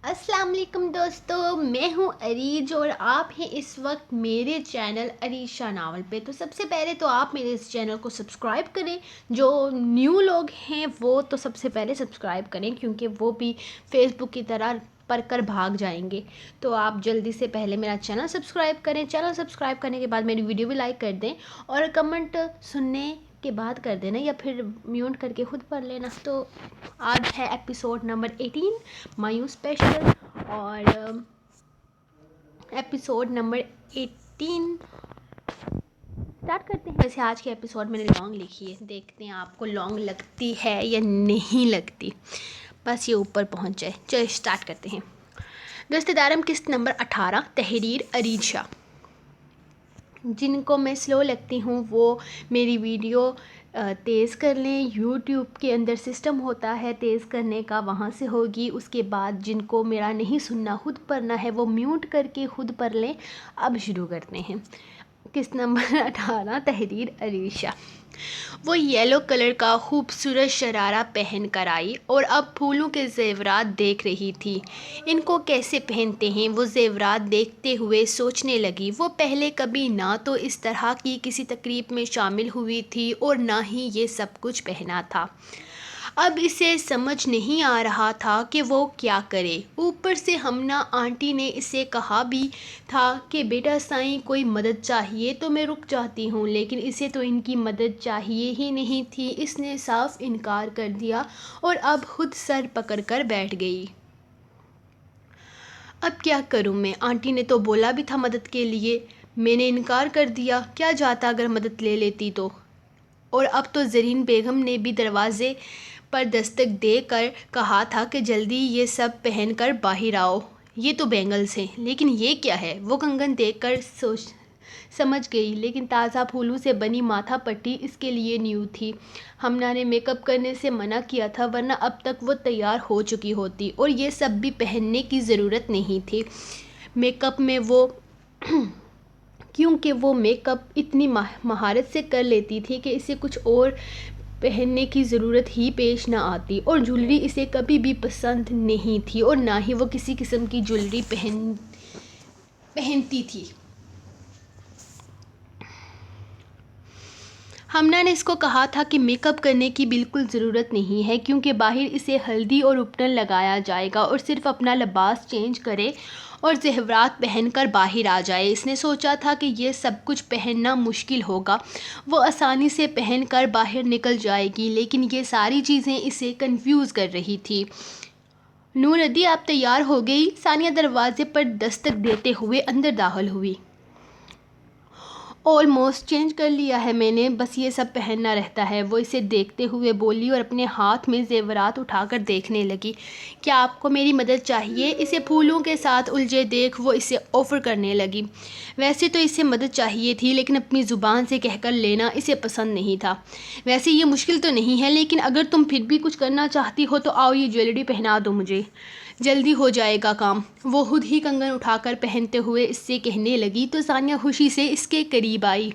السلام علیکم دوستو، میں ہوں عریج اور آپ ہیں اس وقت میرے چینل عریشہ ناول پہ۔ تو سب سے پہلے تو آپ میرے اس چینل کو سبسکرائب کریں۔ جو نیو لوگ ہیں وہ تو سب سے پہلے سبسکرائب کریں، کیونکہ وہ بھی فیس بک کی طرح پر کر بھاگ جائیں گے۔ تو آپ جلدی سے پہلے میرا چینل سبسکرائب کریں۔ چینل سبسکرائب کرنے کے بعد میری ویڈیو بھی لائک کر دیں اور کمنٹ سننے کے بعد کر دینا یا پھر میوٹ کر کے خود پڑھ لینا۔ تو آج ہے ایپیسوڈ نمبر 18 مایوں اسپیشل، اور ایپیسوڈ نمبر 18 اسٹارٹ کرتے ہیں۔ ویسے آج کے ایپیسوڈ میں نے لانگ لکھی ہے، دیکھتے ہیں آپ کو لانگ لگتی ہے یا نہیں لگتی، بس یہ اوپر پہنچ جائے۔ چلو اسٹارٹ کرتے ہیں۔ دوست دارم قسط نمبر 18، تحریر عریج شاہ۔ جن کو میں سلو لگتی ہوں وہ میری ویڈیو تیز کر لیں۔ یوٹیوب کے اندر سسٹم ہوتا ہے تیز کرنے کا، وہاں سے ہوگی۔ اس کے بعد جن کو میرا نہیں سننا خود پڑھنا ہے وہ میوٹ کر کے خود پڑھ لیں۔ اب شروع کرتے ہیں۔ قسط نمبر 18، تحریر عریج شاہ۔ وہ یلو کلر کا خوبصورت شرارہ پہن کر آئی اور اب پھولوں کے زیورات دیکھ رہی تھی۔ ان کو کیسے پہنتے ہیں؟ وہ زیورات دیکھتے ہوئے سوچنے لگی۔ وہ پہلے کبھی نہ تو اس طرح کی کسی تقریب میں شامل ہوئی تھی اور نہ ہی یہ سب کچھ پہنا تھا۔ اب اسے سمجھ نہیں آ رہا تھا کہ وہ کیا کرے۔ اوپر سے ہمنا آنٹی نے اسے کہا بھی تھا کہ بیٹا سائیں کوئی مدد چاہیے تو میں رک جاتی ہوں، لیکن اسے تو ان کی مدد چاہیے ہی نہیں تھی۔ اس نے صاف انکار کر دیا اور اب خود سر پکڑ کر بیٹھ گئی۔ اب کیا کروں میں؟ آنٹی نے تو بولا بھی تھا مدد کے لیے، میں نے انکار کر دیا۔ کیا جاتا اگر مدد لے لیتی تو؟ اور اب تو زرین بیگم نے بھی دروازے پر دستک دے کر کہا تھا کہ جلدی یہ سب پہن کر باہر آؤ۔ یہ تو بینگلز ہیں، لیکن یہ کیا ہے؟ وہ کنگن دیکھ کر سمجھ گئی، لیکن تازہ پھولوں سے بنی ماتھا پٹی اس کے لیے نیو تھی۔ ہمنا نے میک اپ کرنے سے منع کیا تھا، ورنہ اب تک وہ تیار ہو چکی ہوتی اور یہ سب بھی پہننے کی ضرورت نہیں تھی میک اپ میں وہ کیونکہ وہ میک اپ اتنی مہارت سے کر لیتی تھی کہ اسے کچھ اور پہننے کی ضرورت ہی پیش نہ آتی، اور جولری اسے کبھی بھی پسند نہیں تھی اور نہ ہی وہ کسی قسم کی جولری پہنتی تھی۔ ہمنا نے اس کو کہا تھا کہ میک اپ کرنے کی بالکل ضرورت نہیں ہے، کیونکہ باہر اسے ہلدی اور اپٹن لگایا جائے گا اور صرف اپنا لباس چینج کرے اور زیورات پہن کر باہر آ جائے۔ اس نے سوچا تھا کہ یہ سب کچھ پہننا مشکل ہوگا، وہ آسانی سے پہن کر باہر نکل جائے گی، لیکن یہ ساری چیزیں اسے کنفیوز کر رہی تھی۔ نور ندی آپ تیار ہو گئی؟ ثانیہ دروازے پر دستک دیتے ہوئے اندر داخل ہوئی۔ آلموسٹ چینج کر لیا ہے میں نے، بس یہ سب پہننا رہتا ہے، وہ اسے دیکھتے ہوئے بولی اور اپنے ہاتھ میں زیورات اٹھا کر دیکھنے لگی۔ کیا آپ کو میری مدد چاہیے؟ اسے پھولوں کے ساتھ الجھے دیکھ وہ اسے آفر کرنے لگی۔ ویسے تو اسے مدد چاہیے تھی، لیکن اپنی زبان سے کہہ کر لینا اسے پسند نہیں تھا۔ ویسے یہ مشکل تو نہیں ہے، لیکن اگر تم پھر بھی کچھ کرنا چاہتی ہو تو آؤ یہ جویلری پہنا دو مجھے، جلدی ہو جائے گا کام۔ وہ خود ہی کنگن اٹھا کر پہنتے ہوئے اس سے کہنے لگی تو ثانیہ خوشی سے اس کے قریب آئی۔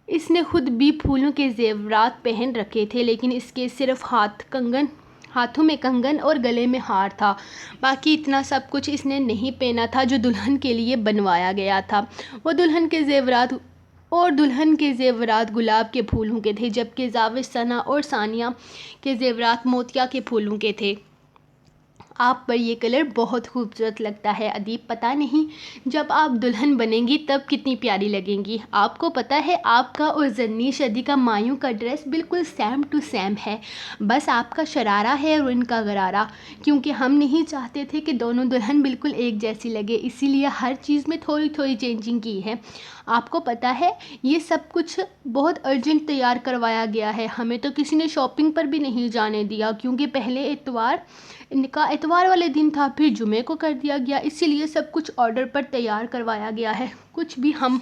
اس نے خود بھی پھولوں کے زیورات پہن رکھے تھے، لیکن اس کے صرف ہاتھوں میں کنگن اور گلے میں ہار تھا، باقی اتنا سب کچھ اس نے نہیں پہنا تھا جو دلہن کے لیے بنوایا گیا تھا۔ دلہن کے زیورات گلاب کے پھولوں کے تھے، جبکہ زاوج ثنا اور ثانیہ کے زیورات موتیا کے پھولوں کے تھے۔ آپ پر یہ کلر بہت خوبصورت لگتا ہے ادیب، پتہ نہیں جب آپ دلہن بنیں گی تب کتنی پیاری لگیں گی۔ آپ کو پتہ ہے آپ کا اور زرنیش ادی کا مایوں کا ڈریس بالکل سیم ٹو سیم ہے، بس آپ کا شرارہ ہے اور ان کا غرارہ، کیونکہ ہم نہیں چاہتے تھے کہ دونوں دلہن بالکل ایک جیسی لگے، اسی لیے ہر چیز میں تھوڑی تھوڑی چینجنگ کی ہے۔ آپ کو پتہ ہے یہ سب کچھ بہت ارجنٹ تیار کروایا گیا ہے، ہمیں تو کسی نے شاپنگ پر بھی نہیں جانے دیا، کیونکہ پہلے نکاح اتوار والے دن تھا، پھر جمعے کو کر دیا گیا، اسی لیے سب کچھ آرڈر پر تیار کروایا گیا ہے، کچھ بھی ہم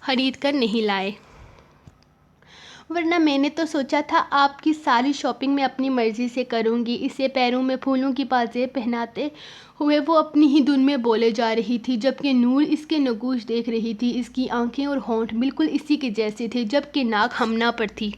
خرید کر نہیں لائے۔ ورنہ میں نے تو سوچا تھا آپ کی ساری شاپنگ میں اپنی مرضی سے کروں گی۔ اسے پیروں میں پھولوں کی پازیب پہناتے ہوئے وہ اپنی ہی دھن میں بولے جا رہی تھی، جبکہ نور اس کے نگوش دیکھ رہی تھی۔ اس کی آنکھیں اور ہونٹ بالکل اسی کے جیسے تھے، جبکہ ناک ہمنا پر تھی۔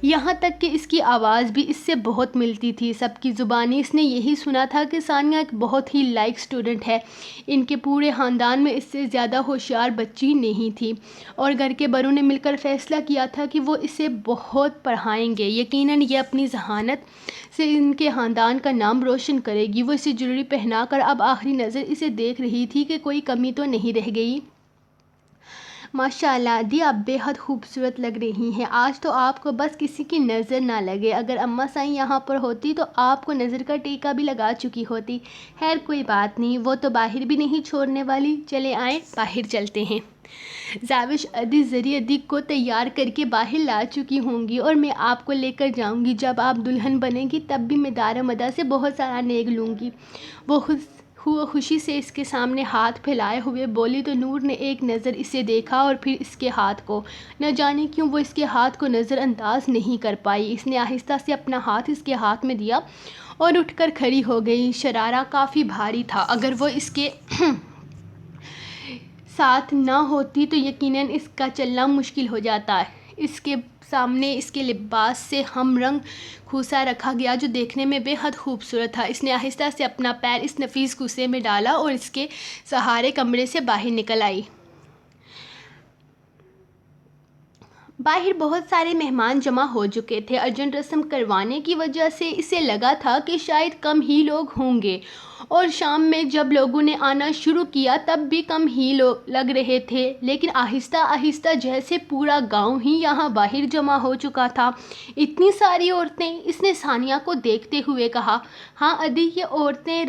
یہاں تک کہ اس کی آواز بھی اس سے بہت ملتی تھی۔ سب کی زبانی اس نے یہی سنا تھا کہ ثانیہ ایک بہت ہی لائق اسٹوڈنٹ ہے، ان کے پورے خاندان میں اس سے زیادہ ہوشیار بچی نہیں تھی، اور گھر کے بڑوں نے مل کر فیصلہ کیا تھا کہ وہ اسے بہت پڑھائیں گے۔ یقیناً یہ اپنی ذہانت سے ان کے خاندان کا نام روشن کرے گی۔ وہ اسے جویلری پہنا کر اب آخری نظر اسے دیکھ رہی تھی کہ کوئی کمی تو نہیں رہ گئی۔ ماشاء اللہ دی، آپ بے حد خوبصورت لگ رہی ہیں۔ آج تو آپ کو بس کسی کی نظر نہ لگے۔ اگر اماں سائیں یہاں پر ہوتی تو آپ کو نظر کا ٹیکا بھی لگا چکی ہوتی۔ خیر کوئی بات نہیں، وہ تو باہر بھی نہیں چھوڑنے والی۔ چلے آئیں باہر چلتے ہیں۔ زاوش ادی زری ادی کو تیار کر کے باہر لا چکی ہوں گی اور میں آپ کو لے کر جاؤں گی۔ جب آپ دلہن بنیں گی تب بھی میں دارمدا سے بہت سارا نیک لوں گی۔ وہ خوشی سے اس کے سامنے ہاتھ پھیلائے ہوئے بولی تو نور نے ایک نظر اسے دیکھا اور پھر اس کے ہاتھ کو۔ نہ جانے کیوں وہ اس کے ہاتھ کو نظر انداز نہیں کر پائی۔ اس نے آہستہ سے اپنا ہاتھ اس کے ہاتھ میں دیا اور اٹھ کر کھڑی ہو گئی۔ شرارہ کافی بھاری تھا، اگر وہ اس کے ساتھ نہ ہوتی تو یقیناً اس کا چلنا مشکل ہو جاتا۔ اس کے سامنے اس کے لباس سے ہم رنگ کھوسا رکھا گیا جو دیکھنے میں بے حد خوبصورت تھا۔ اس نے آہستہ سے اپنا پیر اس نفیس کھوسے میں ڈالا اور اس کے سہارے کمرے سے باہر نکل آئی۔ باہر بہت سارے مہمان جمع ہو چکے تھے۔ ارجنٹ رسم کروانے کی وجہ سے اسے لگا تھا کہ شاید کم ہی لوگ ہوں گے، اور شام میں جب لوگوں نے آنا شروع کیا تب بھی کم ہی لوگ لگ رہے تھے، لیکن آہستہ آہستہ جیسے پورا گاؤں ہی یہاں باہر جمع ہو چکا تھا۔ اتنی ساری عورتیں، اس نے ثانیہ کو دیکھتے ہوئے کہا۔ ہاں ادی، یہ عورتیں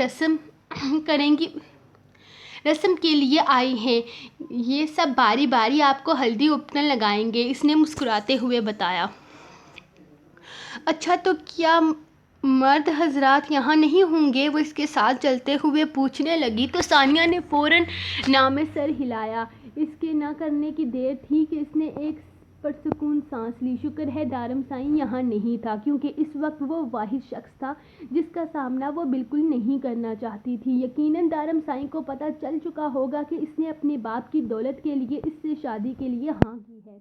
رسم کے لیے آئی ہیں، یہ سب باری باری آپ کو ہلدی اپٹن لگائیں گے، اس نے مسکراتے ہوئے بتایا۔ اچھا، تو کیا مرد حضرات یہاں نہیں ہوں گے؟ وہ اس کے ساتھ چلتے ہوئے پوچھنے لگی تو ثانیہ نے فوراً نہ میں سر ہلایا۔ اس کے نہ کرنے کی دیر تھی کہ اس نے ایک پرسکون سانس لی۔ شکر ہے دارم سائیں یہاں نہیں تھا، کیونکہ اس وقت وہ واحد شخص تھا جس کا سامنا وہ بالکل نہیں کرنا چاہتی تھی۔ یقیناً دارم سائیں کو پتہ چل چکا ہوگا کہ اس نے اپنے باپ کی دولت کے لیے اس سے شادی کے لیے ہاں کی ہے۔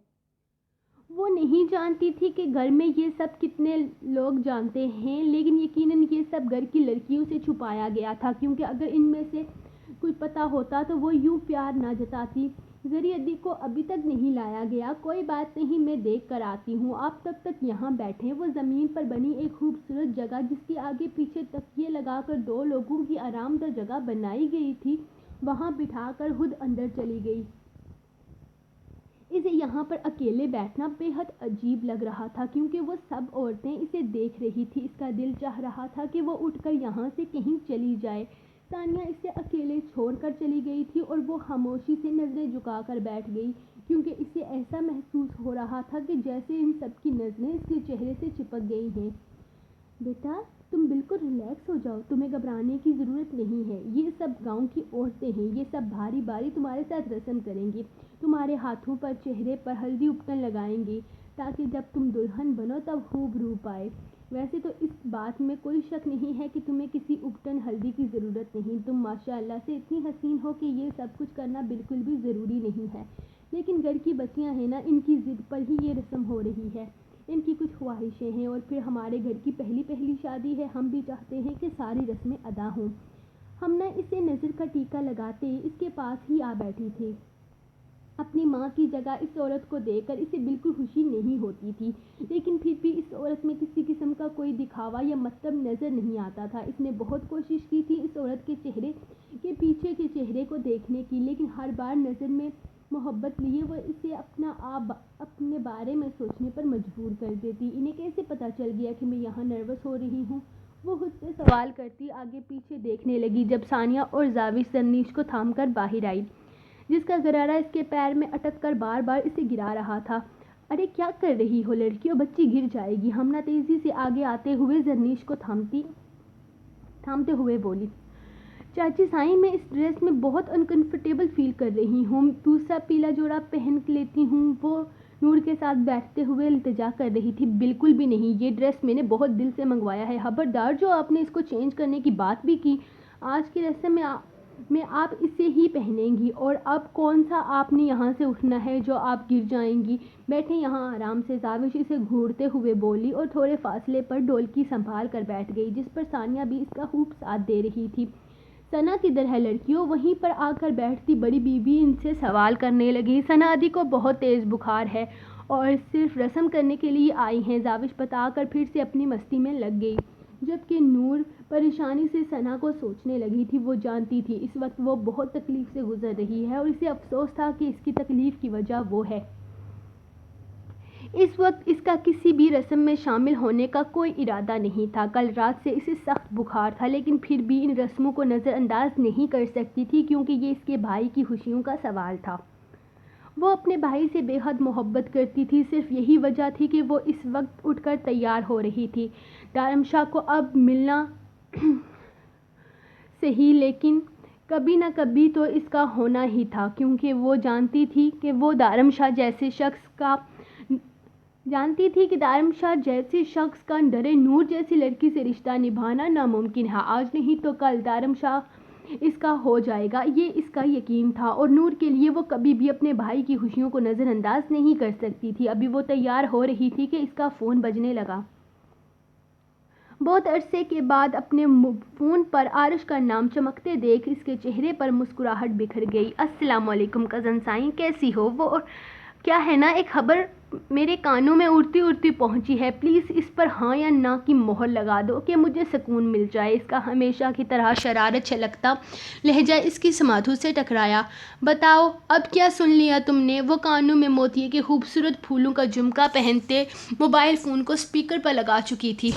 وہ نہیں جانتی تھی کہ گھر میں یہ سب کتنے لوگ جانتے ہیں، لیکن یقیناً یہ سب گھر کی لڑکیوں سے چھپایا گیا تھا، کیونکہ اگر ان میں سے کچھ پتہ ہوتا تو وہ یوں پیار نہ جتاتی۔ زری ادی کو ابھی تک نہیں لایا گیا، کوئی بات نہیں، میں دیکھ کر آتی ہوں، آپ تب تک یہاں بیٹھیں۔ وہ زمین پر بنی ایک خوبصورت جگہ جس کے آگے پیچھے تکیے لگا کر دو لوگوں کی آرام دہ جگہ بنائی گئی تھی، وہاں بٹھا کر خود اندر چلی گئی۔ اسے یہاں پر اکیلے بیٹھنا بے حد عجیب لگ رہا تھا، کیونکہ وہ سب عورتیں اسے دیکھ رہی تھی۔ اس کا دل چاہ رہا تھا کہ وہ اٹھ کر یہاں سے کہیں چلی جائے۔ ثانیہ اسے اکیلے چھوڑ کر چلی گئی تھی اور وہ خاموشی سے نظریں جھکا کر بیٹھ گئی، کیونکہ اسے ایسا محسوس ہو رہا تھا کہ جیسے ان سب کی نظریں اس کے چہرے سے چپک گئی ہیں۔ بیٹا، تم بالکل ریلیکس ہو جاؤ، تمہیں گھبرانے کی ضرورت نہیں ہے۔ یہ سب گاؤں کی عورتیں ہیں، یہ سب باری باری تمہارے ساتھ رسم کریں گی، تمہارے ہاتھوں پر چہرے پر ہلدی اپٹن لگائیں گی، تاکہ جب تم دلہن بنو تب خوب روپ آئے۔ ویسے تو اس بات میں کوئی شک نہیں ہے کہ تمہیں کسی اپٹن ہلدی کی ضرورت نہیں، تم ماشاء اللہ سے اتنی حسین ہو کہ یہ سب کچھ کرنا بالکل بھی ضروری نہیں ہے، لیکن گھر کی بچیاں ہیں نا، ان کی ضد پر ہی یہ رسم ہو رہی ہے، ان کی کچھ خواہشیں ہیں، اور پھر ہمارے گھر کی پہلی شادی ہے، ہم بھی چاہتے ہیں کہ ساری رسمیں ادا ہوں۔ ہم نہ اسے نظر کا ٹیکا لگاتے اس کے پاس ہی آ بیٹھی تھی۔ اپنی ماں کی جگہ اس عورت کو دیکھ کر اسے بالکل خوشی نہیں ہوتی تھی، لیکن پھر بھی اس عورت میں کسی قسم کا کوئی دکھاوا یا مطلب نظر نہیں آتا تھا۔ اس نے بہت کوشش کی تھی اس عورت کے چہرے کے پیچھے کے چہرے کو دیکھنے کی، لیکن ہر بار نظر میں محبت لیے وہ اسے اپنے بارے میں سوچنے پر مجبور کر دیتی۔ انہیں کیسے پتہ چل گیا کہ میں یہاں نروس ہو رہی ہوں؟ وہ خود سے سوال کرتی آگے پیچھے دیکھنے لگی، جب ثانیہ اور زاوش زرنیش کو تھام کر باہر آئی، جس کا غرارہ اس کے پیر میں اٹک کر بار بار اسے گرا رہا تھا۔ ارے کیا کر رہی ہو لڑکیوں، بچی گر جائے گی۔ ہمنا تیزی سے آگے آتے ہوئے زرنیش کو تھامتے ہوئے بولی۔ چاچی سائیں، میں اس ڈریس میں بہت انکمفرٹیبل فیل کر رہی ہوں، دوسرا پیلا جوڑا پہن لیتی ہوں، وہ نور کے ساتھ بیٹھتے ہوئے التجا کر رہی تھی۔ بالکل بھی نہیں، یہ ڈریس میں نے بہت دل سے منگوایا ہے، خبردار جو آپ نے اس کو چینج کرنے کی بات بھی کی، آج کی رسم میں میں آپ اسے ہی پہنیں گی، اور اب کون سا آپ نے یہاں سے اٹھنا ہے جو آپ گر جائیں گی، بیٹھیں یہاں آرام سے، زاوش اسے گھورتے ہوئے بولی اور تھوڑے فاصلے پر ڈولکی سنبھال کر بیٹھ گئی، جس پر ثانیہ بھی اس کا خوب ساتھ دے رہی تھی۔ ثنا کدھر ہے لڑکیوں؟ وہیں پر آ کر بیٹھتی بڑی بیوی ان سے سوال کرنے لگی۔ ثنا دی کو بہت تیز بخار ہے اور صرف رسم کرنے کے لیے آئی ہیں، زاوش بتا کر پھر سے اپنی مستی میں لگ گئی، جبکہ نور پریشانی سے ثنا کو سوچنے لگی تھی۔ وہ جانتی تھی اس وقت وہ بہت تکلیف سے گزر رہی ہے اور اسے افسوس تھا کہ اس کی تکلیف کی وجہ وہ ہے۔ اس وقت اس کا کسی بھی رسم میں شامل ہونے کا کوئی ارادہ نہیں تھا۔ کل رات سے اسے سخت بخار تھا، لیکن پھر بھی ان رسموں کو نظر انداز نہیں کر سکتی تھی کیونکہ یہ اس کے بھائی کی خوشیوں کا سوال تھا۔ وہ اپنے بھائی سے بے حد محبت کرتی تھی، صرف یہی وجہ تھی کہ وہ اس وقت اٹھ کر تیار ہو رہی تھی۔ دارم شاہ کو اب ملنا صحیح، لیکن کبھی نہ کبھی تو اس کا ہونا ہی تھا، کیونکہ وہ جانتی تھی کہ دارم شاہ جیسے شخص کا ڈرے نور جیسی لڑکی سے رشتہ نبھانا ناممکن ہے۔ آج نہیں تو کل دارم شاہ اس کا ہو جائے گا، یہ اس کا یقین تھا، اور نور کے لیے وہ کبھی بھی اپنے بھائی کی خوشیوں کو نظر انداز نہیں کر سکتی تھی۔ ابھی وہ تیار ہو رہی تھی کہ اس کا فون بجنے لگا۔ بہت عرصے کے بعد اپنے فون پر عارش کا نام چمکتے دیکھ اس کے چہرے پر مسکراہٹ بکھر گئی۔ السلام علیکم کزن سائیں، کیسی ہو؟ وہ کیا ہے نا، ایک خبر میرے کانوں میں اڑتی اڑتی پہنچی ہے، پلیز اس پر ہاں یا نہ کی مہر لگا دو کہ مجھے سکون مل جائے۔ اس کا ہمیشہ کی طرح شرارت چھلکتا لہجہ اس کی سماعتوں سے ٹکرایا۔ بتاؤ اب کیا سن لیا تم نے؟ وہ کانوں میں موتیے کے خوبصورت پھولوں کا جھمکا پہنتے موبائل فون کو اسپیکر پر لگا چکی تھی۔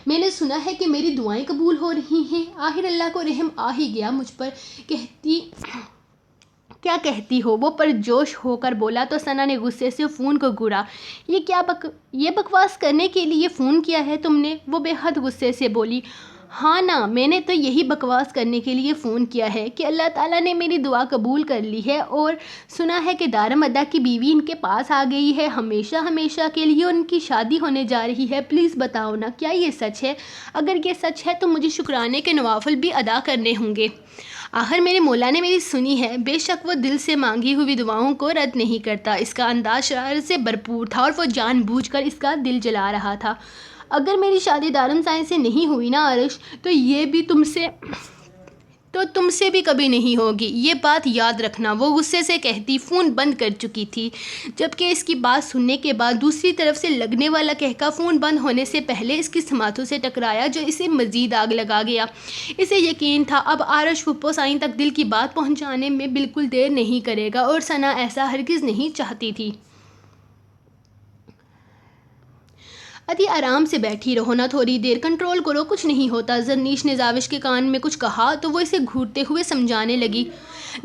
میں نے سنا ہے کہ میری دعائیں قبول ہو رہی ہیں، آخر اللہ کو رحم آ ہی گیا مجھ پر۔ کیا کہتی ہو؟ وہ پرجوش ہو کر بولا تو ثنا نے غصے سے فون کو گھورا۔ یہ بکواس کرنے کے لیے فون کیا ہے تم نے؟ وہ بے حد غصے سے بولی۔ ہاں نا، میں نے تو یہی بکواس کرنے کے لیے فون کیا ہے کہ اللہ تعالیٰ نے میری دعا قبول کر لی ہے، اور سنا ہے کہ دارم ادا کی بیوی ان کے پاس آ گئی ہے ہمیشہ کے لیے، اور ان کی شادی ہونے جا رہی ہے۔ پلیز بتاؤ نا، کیا یہ سچ ہے؟ اگر یہ سچ ہے تو مجھے شکرانے کے نوافل بھی ادا کرنے ہوں گے۔ آخر میرے مولا نے میری سنی ہے، بے شک وہ دل سے مانگی ہوئی دعاؤں کو رد نہیں کرتا۔ اس کا انداز شرارت سے بھرپور تھا اور وہ جان بوجھ کر اس کا دل جلا رہا تھا۔ اگر میری شادی دارم سائیں سے نہیں ہوئی نا عرش، تو یہ بھی تم سے بھی کبھی نہیں ہوگی، یہ بات یاد رکھنا۔ وہ غصے سے کہتی فون بند کر چکی تھی، جبکہ اس کی بات سننے کے بعد دوسری طرف سے لگنے والا کہکا فون بند ہونے سے پہلے اس کی سماعتوں سے ٹکرایا، جو اسے مزید آگ لگا گیا۔ اسے یقین تھا اب عارش پھپھو سائیں تک دل کی بات پہنچانے میں بالکل دیر نہیں کرے گا، اور ثنا ایسا ہرگز نہیں چاہتی تھی۔ ادھی آرام سے بیٹھی رہو نا تھوڑی دیر، کنٹرول کرو، کچھ نہیں ہوتا۔ زرنیش نے زاوش کے کان میں کچھ کہا تو وہ اسے گھورتے ہوئے سمجھانے لگی۔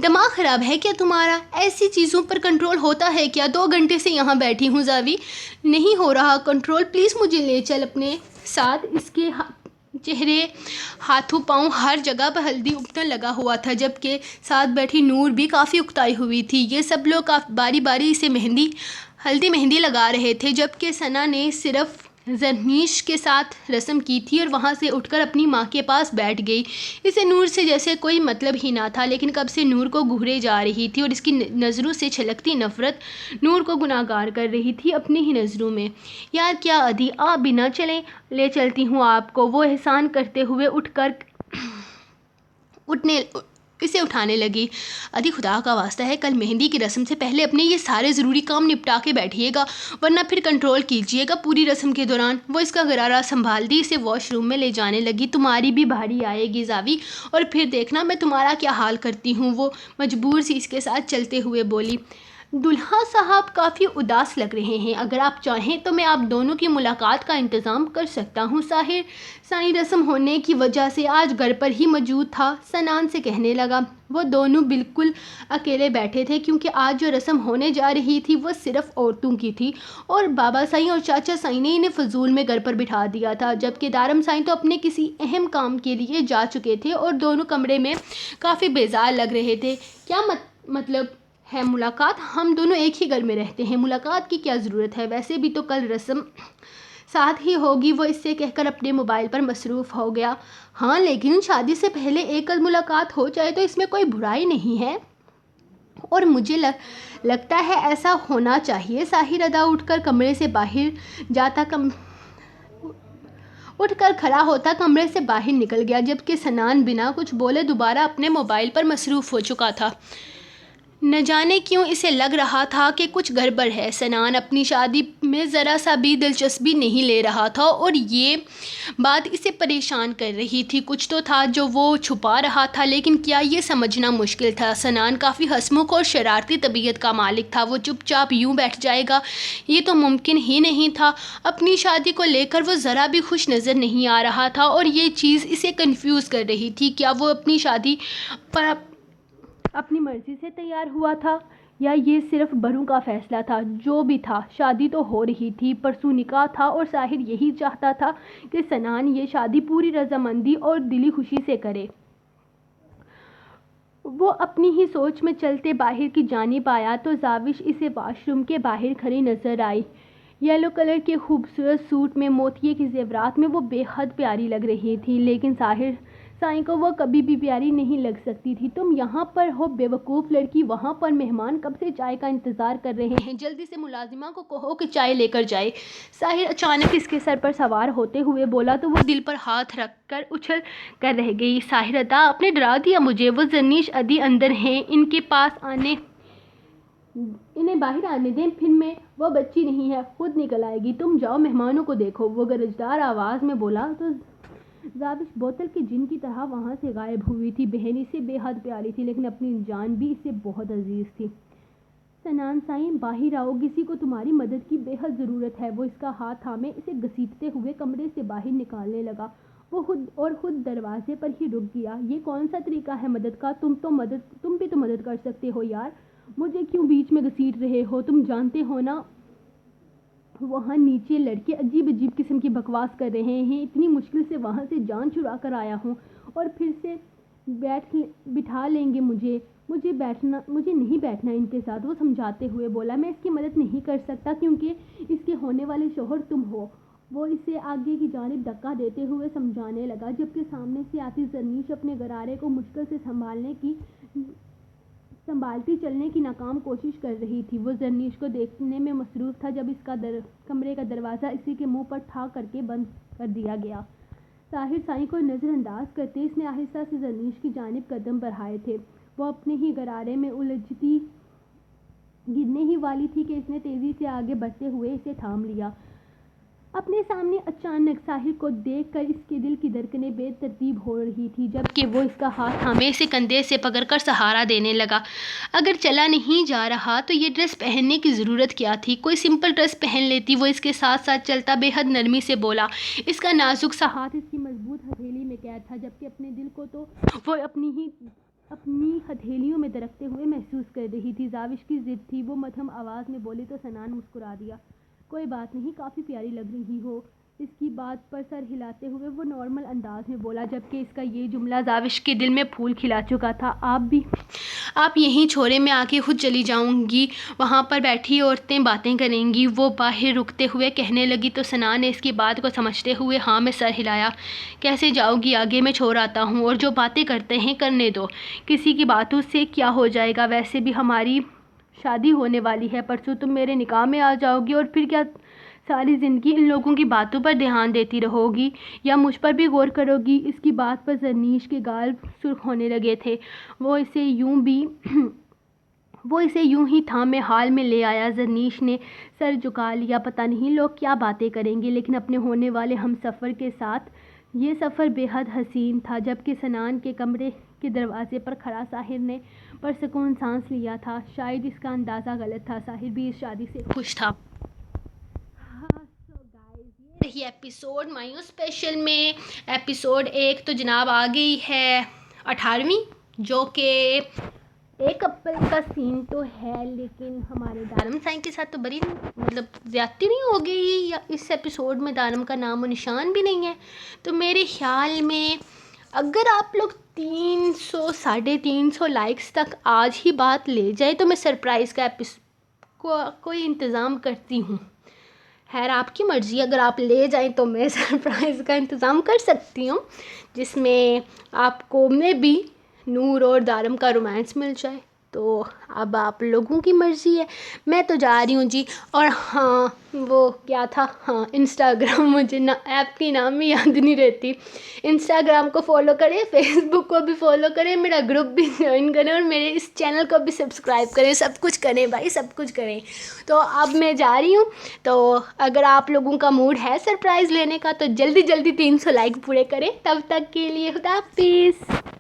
دماغ خراب ہے کیا تمہارا؟ ایسی چیزوں پر کنٹرول ہوتا ہے کیا؟ 2 گھنٹے سے یہاں بیٹھی ہوں زاوی، نہیں ہو رہا کنٹرول، پلیز مجھے لے چل اپنے ساتھ۔ اس کے چہرے، ہاتھوں پاؤں، ہر جگہ پر ہلدی اگنا لگا ہوا تھا، جبکہ ساتھ بیٹھی نور بھی کافی اکتائی ہوئی تھی۔ یہ سب لوگ باری باری اسے ہلدی مہندی لگا رہے تھے، جبکہ ثنا نے صرف زرنیش کے ساتھ رسم کی تھی اور وہاں سے اٹھ کر اپنی ماں کے پاس بیٹھ گئی۔ اسے نور سے جیسے کوئی مطلب ہی نہ تھا، لیکن کب سے نور کو گھورے جا رہی تھی، اور اس کی نظروں سے چھلکتی نفرت نور کو گناہگار کر رہی تھی اپنی ہی نظروں میں۔ یار کیا ادھی، آپ بھی نہ چلیں، لے چلتی ہوں آپ کو، وہ احسان کرتے ہوئے اسے اٹھانے لگی۔ ادھی خدا کا واسطہ ہے، کل مہندی کی رسم سے پہلے اپنے یہ سارے ضروری کام نپٹا کے بیٹھیے گا، ورنہ پھر کنٹرول کیجیے گا پوری رسم کے دوران۔ وہ اس کا غرارہ سنبھالتی اسے واش روم میں لے جانے لگی۔ تمہاری بھی بھاری آئے گی زاوی، اور پھر دیکھنا میں تمہارا کیا حال کرتی ہوں۔ وہ مجبور سی اس کے ساتھ چلتے ہوئے بولی۔ دلہا صاحب کافی اداس لگ رہے ہیں، اگر آپ چاہیں تو میں آپ دونوں کی ملاقات کا انتظام کر سکتا ہوں۔ سائیں رسم ہونے کی وجہ سے آج گھر پر ہی موجود تھا، سنان سے کہنے لگا۔ وہ دونوں بالکل اکیلے بیٹھے تھے، کیونکہ آج جو رسم ہونے جا رہی تھی وہ صرف عورتوں کی تھی، اور بابا سائیں اور چاچا سائیں نے انہیں فضول میں گھر پر بٹھا دیا تھا، جبکہ دارم سائیں تو اپنے کسی اہم کام کے لیے جا چکے تھے اور دونوں کمرے میں کافی بیزار لگ رہے تھے۔ کیا مطلب ہے ملاقات؟ ہم دونوں ایک ہی گھر میں رہتے ہیں، ملاقات کی کیا ضرورت ہے؟ ویسے بھی تو کل رسم ساتھ ہی ہوگی۔ وہ اس سے کہہ کر اپنے موبائل پر مصروف ہو گیا۔ ہاں لیکن شادی سے پہلے ایک آدھ ملاقات ہو جائے تو اس میں کوئی برائی نہیں ہے، اور مجھے لگتا ہے ایسا ہونا چاہیے۔ ساحر ادا اٹھ کر کمرے سے باہر جاتا اٹھ کر کھڑا ہوتا کمرے سے باہر نکل گیا، جبکہ سنان بنا کچھ بولے دوبارہ اپنے موبائل پر مصروف ہو چکا تھا۔ نہ جانے کیوں اسے لگ رہا تھا کہ کچھ گڑبڑ ہے۔ سنان اپنی شادی میں ذرا سا بھی دلچسپی نہیں لے رہا تھا اور یہ بات اسے پریشان کر رہی تھی۔ کچھ تو تھا جو وہ چھپا رہا تھا، لیکن کیا یہ سمجھنا مشکل تھا۔ سنان کافی ہنسمکھ اور شرارتی طبیعت کا مالک تھا، وہ چپ چاپ یوں بیٹھ جائے گا یہ تو ممکن ہی نہیں تھا۔ اپنی شادی کو لے کر وہ ذرا بھی خوش نظر نہیں آ رہا تھا اور یہ چیز اسے کنفیوز کر رہی تھی۔ کیا وہ اپنی شادی پر اپنی مرضی سے تیار ہوا تھا یا یہ صرف بڑوں کا فیصلہ تھا؟ جو بھی تھا، شادی تو ہو رہی تھی، پرسوں نکاح تھا اور ظاہر یہی چاہتا تھا کہ سنان یہ شادی پوری رضامندی اور دلی خوشی سے کرے۔ وہ اپنی ہی سوچ میں چلتے باہر کی جانب آیا تو زاوش اسے واش روم کے باہر کھڑی نظر آئی۔ یلو کلر کے خوبصورت سوٹ میں موتیے کے زیورات میں وہ بے حد پیاری لگ رہی تھی، لیکن سائیں کو وہ کبھی بھی پیاری نہیں لگ سکتی تھی۔ تم یہاں پر ہو بے وقوف لڑکی، وہاں پر مہمان کب سے چائے کا انتظار کر رہے ہیں، جلدی سے ملازمہ کو کہو کہ چائے لے کر جائے۔ ظاہر اچانک اس کے سر پر سوار ہوتے ہوئے بولا تو وہ دل پر ہاتھ رکھ کر اچھل کر رہ گئی۔ ظاہر ادا، آپ نے ڈرا دیا مجھے۔ وہ زرنیش ادھی اندر ہیں، انہیں باہر آنے دیں، پھر وہ بچی نہیں ہے، خود نکل آئے گی۔ تم جاؤ مہمانوں کو دیکھو، وہ گرجدار آواز میں بولا تو زاوش بوتل کے جن کی طرح وہاں سے غائب ہوئی تھی۔ بہن اسے بے حد پیاری تھی، لیکن اپنی جان بھی اسے بہت عزیز تھی۔ سنان سائیں باہر آؤ، کسی کو تمہاری مدد کی بے حد ضرورت ہے۔ وہ اس کا ہاتھ تھامے اسے گھسیٹتے ہوئے کمرے سے باہر نکالنے لگا۔ وہ خود دروازے پر ہی رک گیا۔ یہ کون سا طریقہ ہے مدد کا؟ تم بھی تو مدد کر سکتے ہو یار، مجھے کیوں بیچ میں گھسیٹ رہے ہو؟ تم جانتے ہو نا وہاں نیچے لڑکے عجیب قسم کی بکواس کر رہے ہیں، اتنی مشکل سے وہاں سے جان چھڑا کر آیا ہوں اور پھر سے بٹھا لیں گے مجھے نہیں بیٹھنا ان کے ساتھ۔ وہ سمجھاتے ہوئے بولا، میں اس کی مدد نہیں کر سکتا کیونکہ اس کے ہونے والے شوہر تم ہو۔ وہ اسے آگے کی جانب دھکا دیتے ہوئے سمجھانے لگا، جبکہ سامنے سے آتی زرنیش اپنے غرارے کو مشکل سے سنبھالتی چلنے کی ناکام کوشش کر رہی تھی۔ وہ زرنیش کو دیکھنے میں مصروف تھا جب اس کا کمرے کا دروازہ اسی کے منہ پر ٹھا کر کے بند کر دیا گیا۔ ظاہر سائیں کو نظر انداز کرتے اس نے آہستہ سے زرنیش کی جانب قدم بڑھائے تھے۔ وہ اپنے ہی غرارے میں الجھتی گرنے ہی والی تھی کہ اس نے تیزی سے آگے بڑھتے ہوئے اسے تھام لیا۔ اپنے سامنے اچانک ظاہر کو دیکھ کر اس کے دل کی دھڑکنیں بے ترتیب ہو رہی تھی، جبکہ وہ اس کا ہاتھ تھامے اسے کندھے سے پکڑ کر سہارا دینے لگا۔ اگر چلا نہیں جا رہا تو یہ ڈریس پہننے کی ضرورت کیا تھی؟ کوئی سمپل ڈریس پہن لیتی۔ وہ اس کے ساتھ ساتھ چلتا بے حد نرمی سے بولا۔ اس کا نازک سا ہاتھ اس کی مضبوط ہتھیلی میں قید تھا، جبکہ اپنے دل کو تو وہ اپنی ہتھیلیوں میں دھڑکتے ہوئے محسوس کر رہی تھی۔ زاوش کی ضد تھی۔ وہ مدھم آواز میں بولی تو سنان مسکرا دیا۔ کوئی بات نہیں، کافی پیاری لگ رہی ہو۔ اس کی بات پر سر ہلاتے ہوئے وہ نارمل انداز میں بولا، جبکہ اس کا یہ جملہ زاوش کے دل میں پھول کھلا چکا تھا۔ آپ یہیں چھوڑے، میں آگے خود چلی جاؤں گی، وہاں پر بیٹھی عورتیں باتیں کریں گی۔ وہ باہر رکتے ہوئے کہنے لگی تو سنان نے اس کی بات کو سمجھتے ہوئے ہاں میں سر ہلایا۔ کیسے جاؤ گی؟ آگے میں چھوڑ آتا ہوں، اور جو باتیں کرتے ہیں کرنے دو، کسی کی باتوں سے کیا ہو جائے گا؟ ویسے بھی ہماری شادی ہونے والی ہے، پرسوں تم میرے نکاح میں آ جاؤ گی، اور پھر کیا ساری زندگی ان لوگوں کی باتوں پر دھیان دیتی رہو گی یا مجھ پر بھی غور کرو گی؟ اس کی بات پر زرنیش کے گال سرخ ہونے لگے تھے۔ وہ اسے یوں ہی تھامے حال میں لے آیا۔ زرنیش نے سر جھکا لیا۔ پتہ نہیں لوگ کیا باتیں کریں گے، لیکن اپنے ہونے والے ہم سفر کے ساتھ یہ سفر بے حد حسین تھا۔ جبکہ سنان کے کمرے کے دروازے پر کھڑا ظاہر نے پرسکون سانس لیا تھا۔ شاید اس کا اندازہ غلط تھا، ظاہر بھی اس شادی سے خوش تھا۔ یہ رہی ایپیسوڈ مایو اسپیشل میں ایپیسوڈ 1 تو جناب آ گئی ہے 18ویں، جو کہ ایک کپل کا سین تو ہے، لیکن ہمارے دارم سائیں کے ساتھ تو بڑی زیادتی نہیں ہو گئی، یا اس ایپیسوڈ میں دارم کا نام و نشان بھی نہیں ہے۔ تو میرے خیال میں اگر آپ لوگ 300 350 لائکس تک آج ہی بات لے جائے تو میں سرپرائز کا کوئی انتظام کرتی ہوں، خیر آپ کی مرضی، اگر آپ لے جائیں تو میں سرپرائز کا انتظام کر سکتی ہوں، جس میں آپ کو میں بھی نور اور دارم کا رومانس مل جائے، تو اب آپ لوگوں کی مرضی ہے۔ میں تو جا رہی ہوں جی۔ اور ہاں وہ کیا تھا، ہاں انسٹاگرام، مجھے ایپ کی نام ہی یاد نہیں رہتی۔ انسٹاگرام کو فالو کریں، فیس بک کو بھی فالو کریں، میرا گروپ بھی جوائن کریں، اور میرے اس چینل کو بھی سبسکرائب کریں، سب کچھ کریں بھائی، سب کچھ کریں۔ تو اب میں جا رہی ہوں، تو اگر آپ لوگوں کا موڈ ہے سرپرائز لینے کا تو جلدی جلدی 300 لائک پورے کریں۔ تب تک کے لیے خدا حافظ۔